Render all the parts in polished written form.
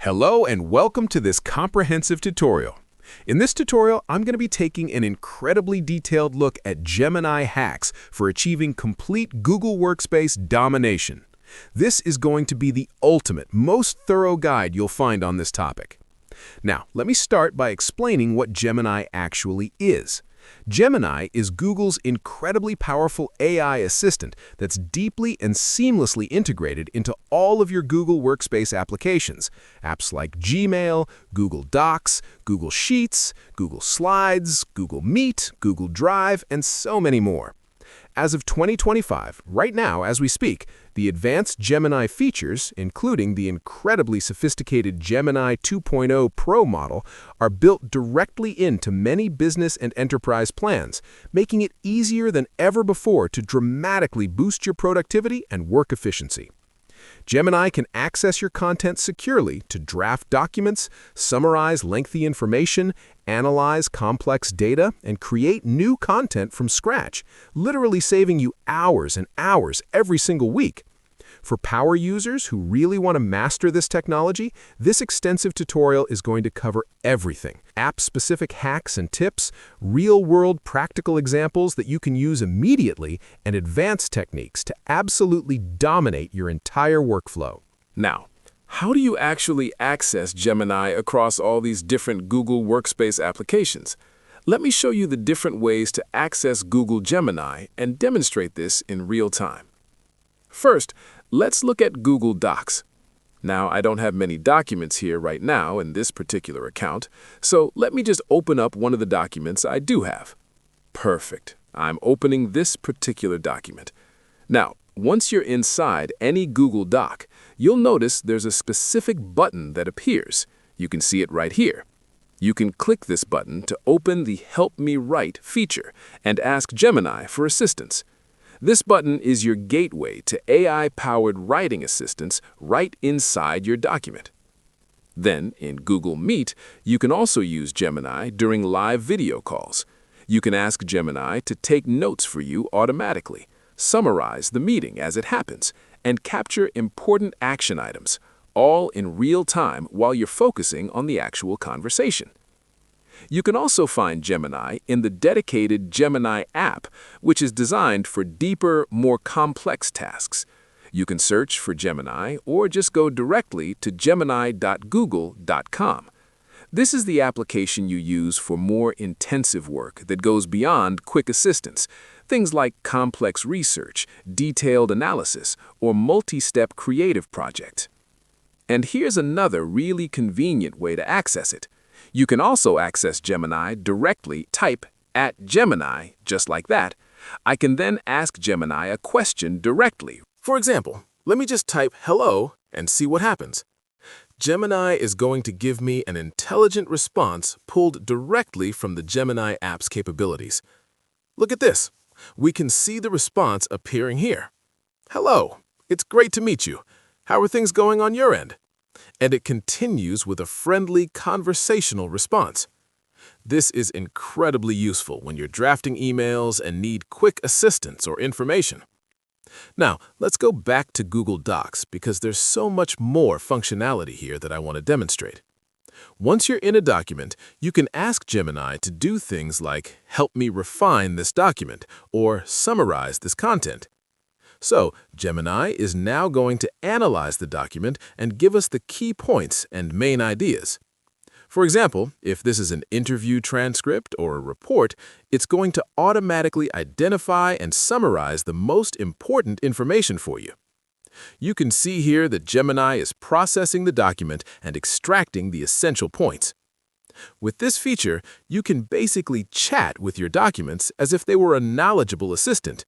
Hello and welcome to this comprehensive tutorial. In this tutorial, I'm going to be taking an incredibly detailed look at Gemini hacks for achieving complete Google Workspace domination. This is going to be the ultimate, most thorough guide you'll find on this topic. Now, let me start by explaining what Gemini actually is. Gemini is Google's incredibly powerful AI assistant that's deeply and seamlessly integrated into all of your Google Workspace applications. Apps like Gmail, Google Docs, Google Sheets, Google Slides, Google Meet, Google Drive, and so many more. As of 2025, right now as we speak, the advanced Gemini features, including the incredibly sophisticated Gemini 2.0 Pro model, are built directly into many business and enterprise plans, making it easier than ever before to dramatically boost your productivity and work efficiency. Gemini can access your content securely to draft documents, summarize lengthy information, analyze complex data, and create new content from scratch, literally saving you hours and hours every single week. For power users who really want to master this technology, this extensive tutorial is going to cover everything. App-specific hacks and tips, real-world practical examples that you can use immediately, and advanced techniques to absolutely dominate your entire workflow. Now, how do you actually access Gemini across all these different Google Workspace applications? Let me show you the different ways to access Google Gemini and demonstrate this in real time. First, let's look at Google Docs. Now, I don't have many documents here right now in this particular account, so let me just open up one of the documents I do have. Perfect. I'm opening this particular document. Now, once you're inside any Google Doc, you'll notice there's a specific button that appears. You can see it right here. You can click this button to open the Help Me Write feature and ask Gemini for assistance. This button is your gateway to AI-powered writing assistance right inside your document. Then, in Google Meet, you can also use Gemini during live video calls. You can ask Gemini to take notes for you automatically, summarize the meeting as it happens, and capture important action items, all in real time while you're focusing on the actual conversation. You can also find Gemini in the dedicated Gemini app, which is designed for deeper, more complex tasks. You can search for Gemini or just go directly to gemini.google.com. This is the application you use for more intensive work that goes beyond quick assistance, things like complex research, detailed analysis, or multi-step creative projects. And here's another really convenient way to access it. You can also access Gemini directly. Type @Gemini, just like that. I can then ask Gemini a question directly. For example, let me just type hello and see what happens. Gemini is going to give me an intelligent response pulled directly from the Gemini app's capabilities. Look at this. We can see the response appearing here. Hello, it's great to meet you. How are things going on your end? And it continues with a friendly conversational response. This is incredibly useful when you're drafting emails and need quick assistance or information. Now, let's go back to Google Docs because there's so much more functionality here that I want to demonstrate. Once you're in a document, you can ask Gemini to do things like help me refine this document or summarize this content. So, Gemini is now going to analyze the document and give us the key points and main ideas. For example, if this is an interview transcript or a report, it's going to automatically identify and summarize the most important information for you. You can see here that Gemini is processing the document and extracting the essential points. With this feature, you can basically chat with your documents as if they were a knowledgeable assistant.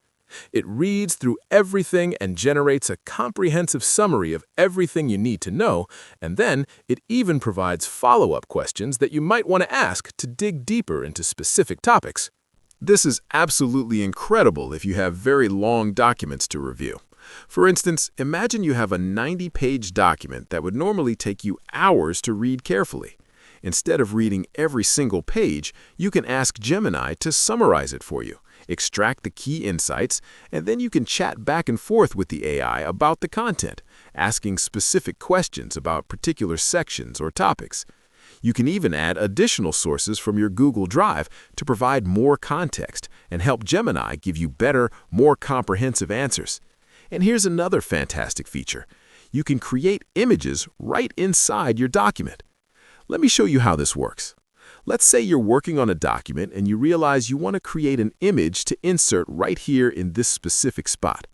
It reads through everything and generates a comprehensive summary of everything you need to know, and then it even provides follow-up questions that you might want to ask to dig deeper into specific topics. This is absolutely incredible if you have very long documents to review. For instance, imagine you have a 90-page document that would normally take you hours to read carefully. Instead of reading every single page, you can ask Gemini to summarize it for you. extract the key insights, and then you can chat back and forth with the AI about the content, asking specific questions about particular sections or topics. You can even add additional sources from your Google Drive to provide more context and help Gemini give you better, more comprehensive answers. And here's another fantastic feature. You can create images right inside your document. Let me show you how this works. Let's say you're working on a document and you realize you want to create an image to insert right here in this specific spot.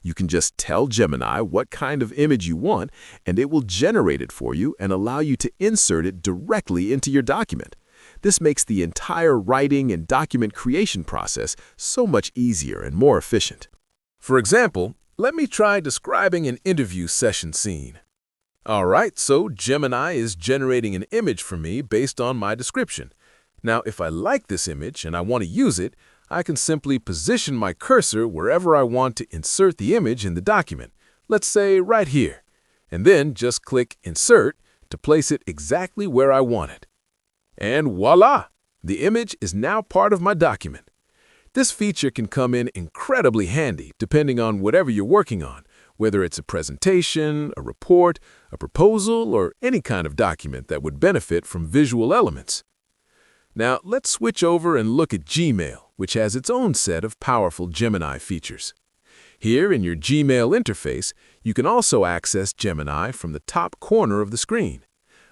You can just tell Gemini what kind of image you want, and it will generate it for you and allow you to insert it directly into your document. This makes the entire writing and document creation process so much easier and more efficient. For example, let me try describing an interview session scene. All right, so Gemini is generating an image for me based on my description. Now, if I like this image and I want to use it, I can simply position my cursor wherever I want to insert the image in the document, let's say right here, and then just click Insert to place it exactly where I want it. And voila! The image is now part of my document. This feature can come in incredibly handy depending on whatever you're working on, whether it's a presentation, a report, a proposal, or any kind of document that would benefit from visual elements. Now, let's switch over and look at Gmail, which has its own set of powerful Gemini features. Here in your Gmail interface, you can also access Gemini from the top corner of the screen.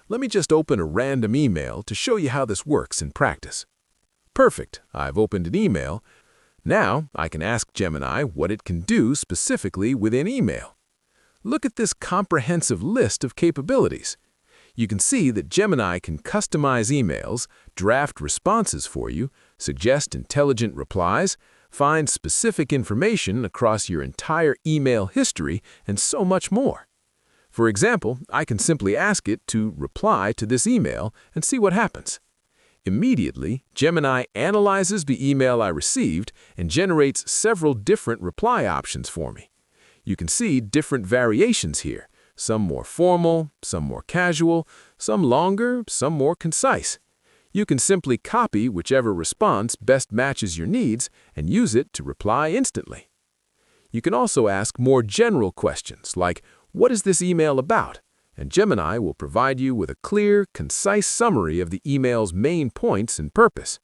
Let me just open a random email to show you how this works in practice. Perfect, I've opened an email. Now, I can ask Gemini what it can do specifically within email. Look at this comprehensive list of capabilities. You can see that Gemini can customize emails, draft responses for you, suggest intelligent replies, find specific information across your entire email history, and so much more. For example, I can simply ask it to reply to this email and see what happens. Immediately, Gemini analyzes the email I received and generates several different reply options for me. You can see different variations here. Some more formal, some more casual, some longer, some more concise. You can simply copy whichever response best matches your needs and use it to reply instantly. You can also ask more general questions like, "What is this email about?" And Gemini will provide you with a clear, concise summary of the email's main points and purpose.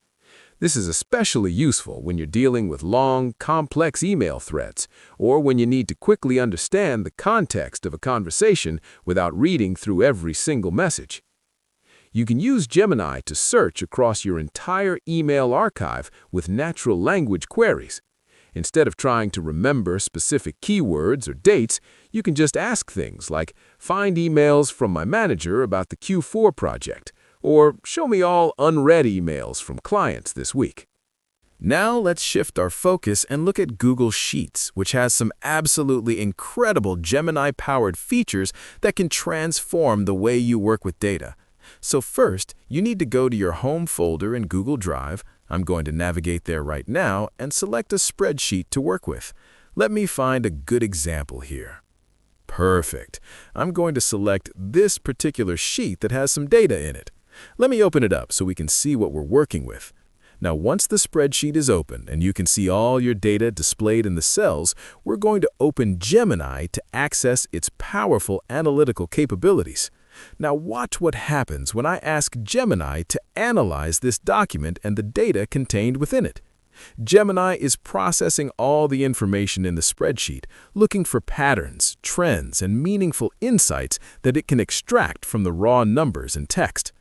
This is especially useful when you're dealing with long, complex email threads, or when you need to quickly understand the context of a conversation without reading through every single message. You can use Gemini to search across your entire email archive with natural language queries. Instead of trying to remember specific keywords or dates, you can just ask things like, "Find emails from my manager about the Q4 project," or "Show me all unread emails from clients this week." Now let's shift our focus and look at Google Sheets, which has some absolutely incredible Gemini-powered features that can transform the way you work with data. So first, you need to go to your home folder in Google Drive. I'm going to navigate there right now and select a spreadsheet to work with. Let me find a good example here. Perfect. I'm going to select this particular sheet that has some data in it. Let me open it up so we can see what we're working with. Now, once the spreadsheet is open and you can see all your data displayed in the cells, we're going to open Gemini to access its powerful analytical capabilities. Now, watch what happens when I ask Gemini to analyze this document and the data contained within it. Gemini is processing all the information in the spreadsheet, looking for patterns, trends, and meaningful insights that it can extract from the raw numbers and text.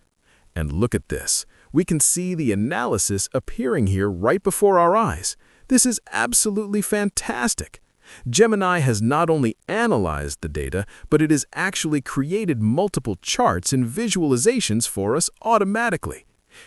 And look at this. We can see the analysis appearing here right before our eyes. This is absolutely fantastic. Gemini has not only analyzed the data, but it has actually created multiple charts and visualizations for us automatically.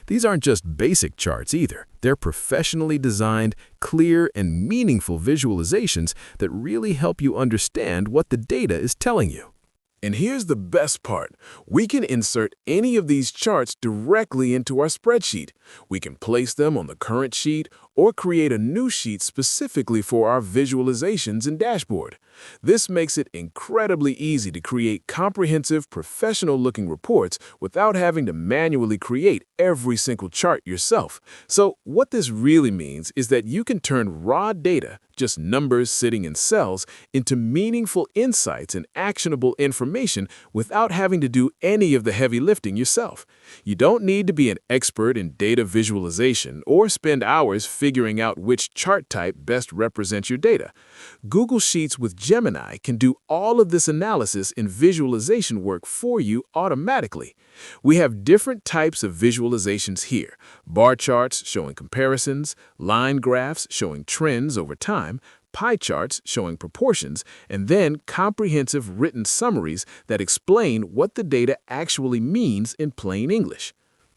These aren't just basic charts either. They're professionally designed, clear, and meaningful visualizations that really help you understand what the data is telling you. And here's the best part. We can insert any of these charts directly into our spreadsheet, We can place them on the current sheet or create a new sheet specifically for our visualizations and dashboard. This makes it incredibly easy to create comprehensive, professional-looking reports without having to manually create every single chart yourself. So what this really means is that you can turn raw data, just numbers sitting in cells, into meaningful insights and actionable information without having to do any of the heavy lifting yourself. You don't need to be an expert in data visualization or spend hours figuring out which chart type best represents your data. Google Sheets with Gemini can do all of this analysis and visualization work for you automatically. We have different types of visualizations here: bar charts showing comparisons, line graphs showing trends over time, pie charts showing proportions, and then comprehensive written summaries that explain what the data actually means in plain English.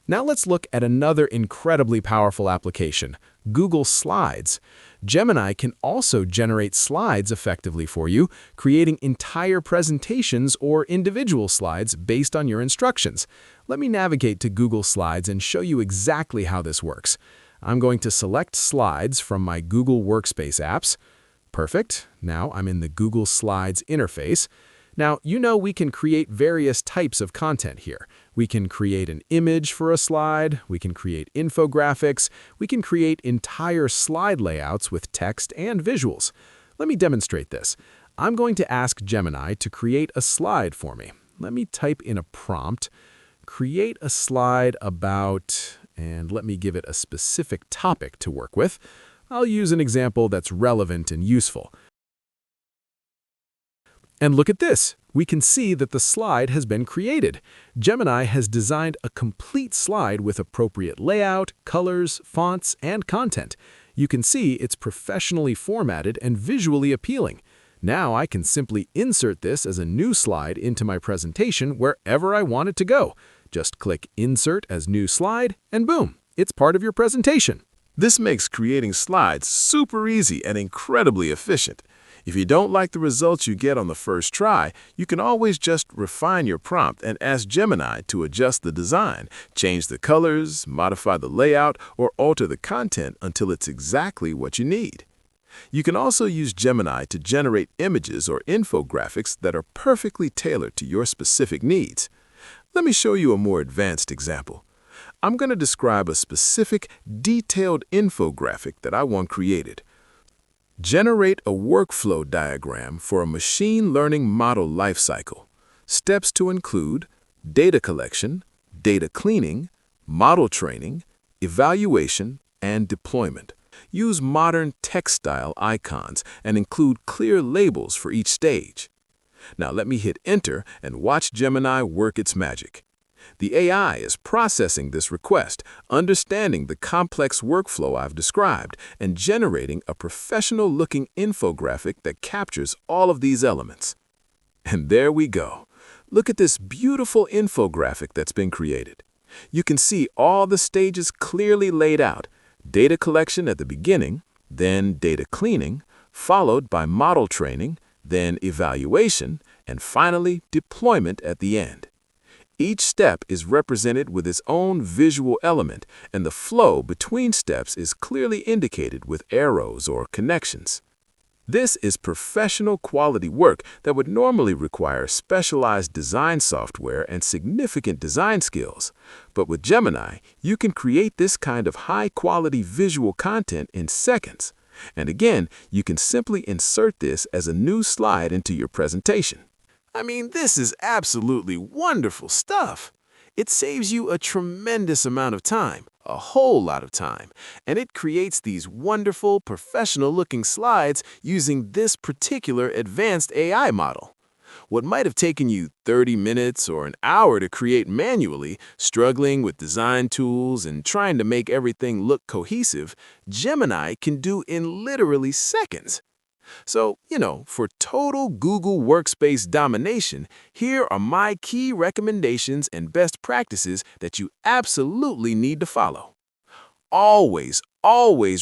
Now let's look at another incredibly powerful application, Google Slides. Gemini can also generate slides effectively for you, creating entire presentations or individual slides based on your instructions. Let me navigate to Google Slides and show you exactly how this works. I'm going to select Slides from my Google Workspace apps. Perfect. Now I'm in the Google Slides interface. Now, you know we can create various types of content here. We can create an image for a slide, we can create infographics, we can create entire slide layouts with text and visuals. Let me demonstrate this. I'm going to ask Gemini to create a slide for me. Let me type in a prompt, create a slide about, and let me give it a specific topic to work with. I'll use an example that's relevant and useful. And look at this. We can see that the slide has been created. Gemini has designed a complete slide with appropriate layout, colors, fonts, and content. You can see it's professionally formatted and visually appealing. Now I can simply insert this as a new slide into my presentation wherever I want it to go. Just click Insert as New Slide, and boom, it's part of your presentation. This makes creating slides super easy and incredibly efficient. If you don't like the results you get on the first try, you can always just refine your prompt and ask Gemini to adjust the design, change the colors, modify the layout, or alter the content until it's exactly what you need. You can also use Gemini to generate images or infographics that are perfectly tailored to your specific needs. Let me show you a more advanced example. I'm going to describe a specific, detailed infographic that I want created. Generate a workflow diagram for a machine learning model lifecycle. Steps to include data collection, data cleaning, model training, evaluation, and deployment. Use modern text-style icons and include clear labels for each stage. Now let me hit Enter and watch Gemini work its magic. The AI is processing this request, understanding the complex workflow I've described, and generating a professional-looking infographic that captures all of these elements. And there we go. Look at this beautiful infographic that's been created. You can see all the stages clearly laid out: data collection at the beginning, then data cleaning, followed by model training, then evaluation, and finally deployment at the end. Each step is represented with its own visual element, and the flow between steps is clearly indicated with arrows or connections. This is professional quality work that would normally require specialized design software and significant design skills. But with Gemini, you can create this kind of high-quality visual content in seconds. And again, you can simply insert this as a new slide into your presentation. I mean, this is absolutely wonderful stuff. It saves you a tremendous amount of time, a whole lot of time, and it creates these wonderful, professional-looking slides using this particular advanced AI model. What might have taken you 30 minutes or an hour to create manually, struggling with design tools and trying to make everything look cohesive, Gemini can do in literally seconds. So, for total Google Workspace domination, here are my key recommendations and best practices that you absolutely need to follow. Always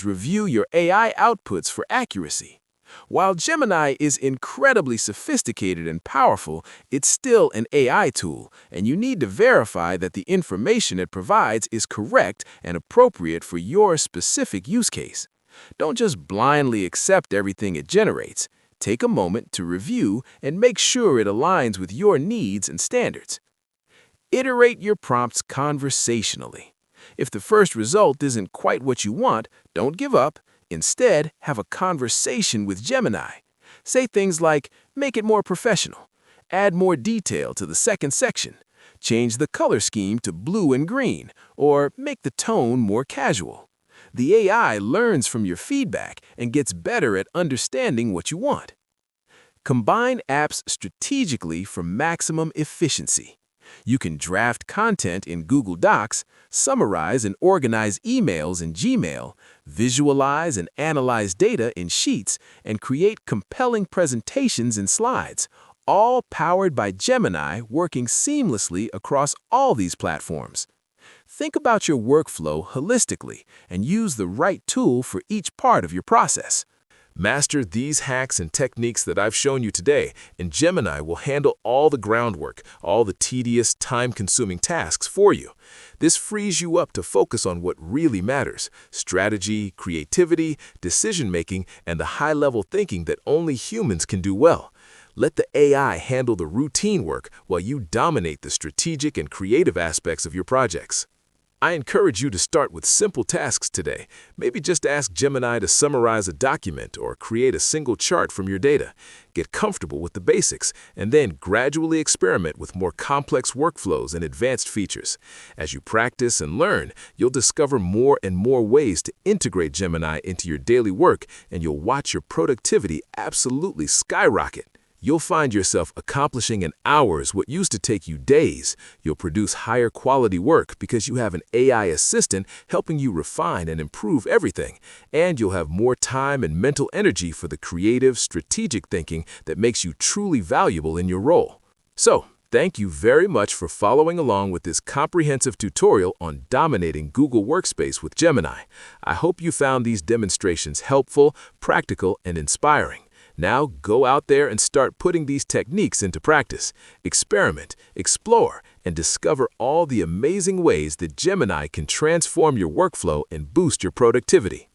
review your AI outputs for accuracy. While Gemini is incredibly sophisticated and powerful, it's still an AI tool, and you need to verify that the information it provides is correct and appropriate for your specific use case. Don't just blindly accept everything it generates. Take a moment to review and make sure it aligns with your needs and standards. Iterate your prompts conversationally. If the first result isn't quite what you want, don't give up. Instead, have a conversation with Gemini. Say things like, make it more professional, add more detail to the second section, change the color scheme to blue and green, or make the tone more casual. The AI learns from your feedback and gets better at understanding what you want. Combine apps strategically for maximum efficiency. You can draft content in Google Docs, summarize and organize emails in Gmail, visualize and analyze data in Sheets, and create compelling presentations in Slides, all powered by Gemini working seamlessly across all these platforms. Think about your workflow holistically and use the right tool for each part of your process. Master these hacks and techniques that I've shown you today, and Gemini will handle all the groundwork, all the tedious, time-consuming tasks for you. This frees you up to focus on what really matters: strategy, creativity, decision-making, and the high-level thinking that only humans can do well. Let the AI handle the routine work while you dominate the strategic and creative aspects of your projects. I encourage you to start with simple tasks today. Maybe just ask Gemini to summarize a document or create a single chart from your data. Get comfortable with the basics, and then gradually experiment with more complex workflows and advanced features. As you practice and learn, you'll discover more and more ways to integrate Gemini into your daily work, and you'll watch your productivity absolutely skyrocket. You'll find yourself accomplishing in hours what used to take you days. You'll produce higher quality work because you have an AI assistant helping you refine and improve everything. And you'll have more time and mental energy for the creative, strategic thinking that makes you truly valuable in your role. So, thank you very much for following along with this comprehensive tutorial on dominating Google Workspace with Gemini. I hope you found these demonstrations helpful, practical, and inspiring. Now go out there and start putting these techniques into practice. Experiment, explore, and discover all the amazing ways that Gemini can transform your workflow and boost your productivity.